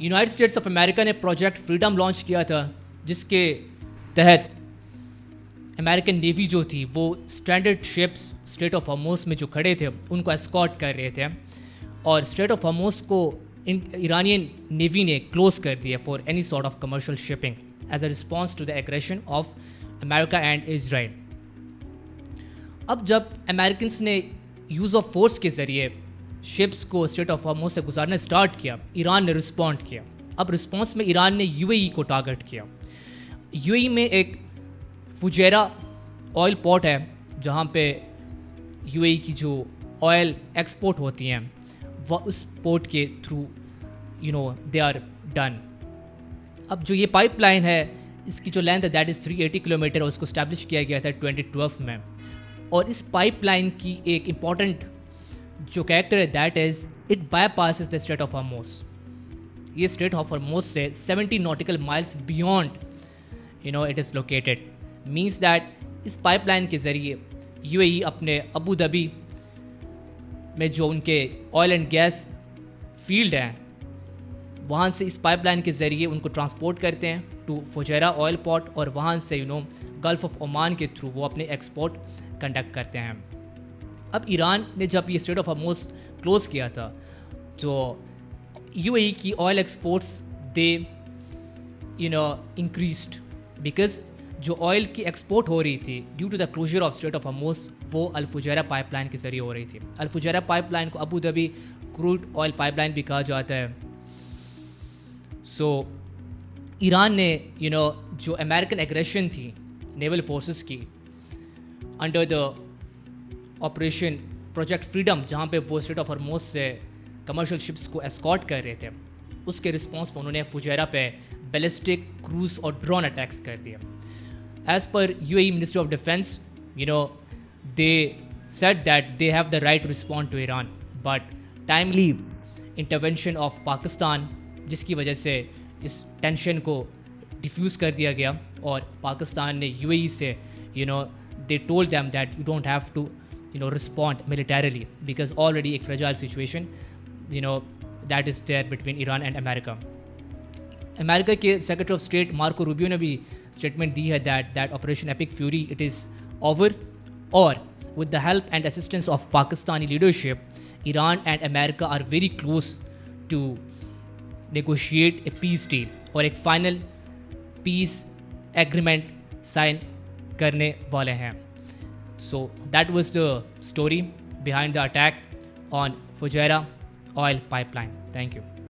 United States of America نے project freedom launch کیا تھا، جس کے تحت امریکن نیوی جو تھی وہ اسٹینڈرڈ شپس اسٹریٹ آف ہارموز میں جو کھڑے تھے ان کو اسکارٹ کر رہے تھے، اور اسٹریٹ آف ہارموز کو ایرانین نیوی نے کلوز کر دیا for any sort of commercial shipping as a response to the aggression of America and Israel. اب جب امریکنس نے یوز آف فورس کے ذریعے شپس کو اسٹریٹ آف ہارموز سے گزارنا اسٹارٹ کیا، ایران نے رسپونڈ کیا. اب رسپانس میں ایران نے یو اے ای کو ٹارگٹ کیا. یو اے ای میں ایک فجیرہ آئل پورٹ ہے جہاں پہ یو اے ای کی جو آئل ایکسپورٹ ہوتی ہیں وہ اس پورٹ کے تھرو دے آر ڈن. اب جو یہ پائپ لائن ہے اس کی جو لینتھ ہے دیٹ از 380 کلومیٹر، اور اس کو اسٹیبلش کیا گیا تھا 2012 میں. اور اس پائپ لائن کی ایک امپورٹنٹ جو کریکٹر ہے that is it bypasses the strait of Hormuz. یہ اسٹریٹ آف ہارموز سے 70 nautical miles beyond it is located. Means that اس پائپ لائن کے ذریعے یو اے ای اپنے ابو دھابی میں جو ان کے آئل اینڈ گیس فیلڈ ہیں وہاں سے اس پائپ لائن کے ذریعے ان کو ٹرانسپورٹ کرتے ہیں ٹو فجیرہ آئل پورٹ، اور وہاں سے گلف آف عمان کے تھرو وہ اپنے ایکسپورٹ کنڈکٹ کرتے ہیں. اب ایران نے جب یہ اسٹریٹ آف ہارموز کلوز کیا تھا تو یو اے ای کی oil exports they increased because جو آئل کی ایکسپورٹ ہو رہی تھی due to the closure of strait of Hormuz وہ الفجیرہ پائپ لائن کے ذریعے ہو رہی تھی. الفجیرہ پائپ لائن کو Abu Dhabi crude oil pipeline بھی کہا جاتا ہے. سو ایران نے جو امریکن ایگریشن تھی نیول فورسز کی under the operation project freedom, جہاں پہ وہ اسٹریٹ آف ہارموز سے کمرشل شپس کو اسکارٹ کر رہے تھے، اس کے رسپانس میں انہوں نے فجیرہ پہ بیلسٹک کروز اور ڈرون اٹیکس کر دیا. As per you A E ministry of defence they said that they have the right to respond to Iran, but timely intervention of Pakistan جس کی وجہ سے اس ٹینشن کو ڈیفیوز کر دیا گیا، اور پاکستان نے یو اے ای سے they told them that you don't have to respond militarily because already ایک fragile situation that is there between Iran and America. امریکہ کے secretary of state Marco Rubio نے بھی اسٹیٹمنٹ دی ہے that operation epic fury it is over, اور with the help and assistance of Pakistani leadership, Iran and America are very close to negotiate a peace deal اور ایک final پیس agreement sign کرنے والے ہیں. So that was the story behind the attack on Fujairah oil pipeline. Thank you.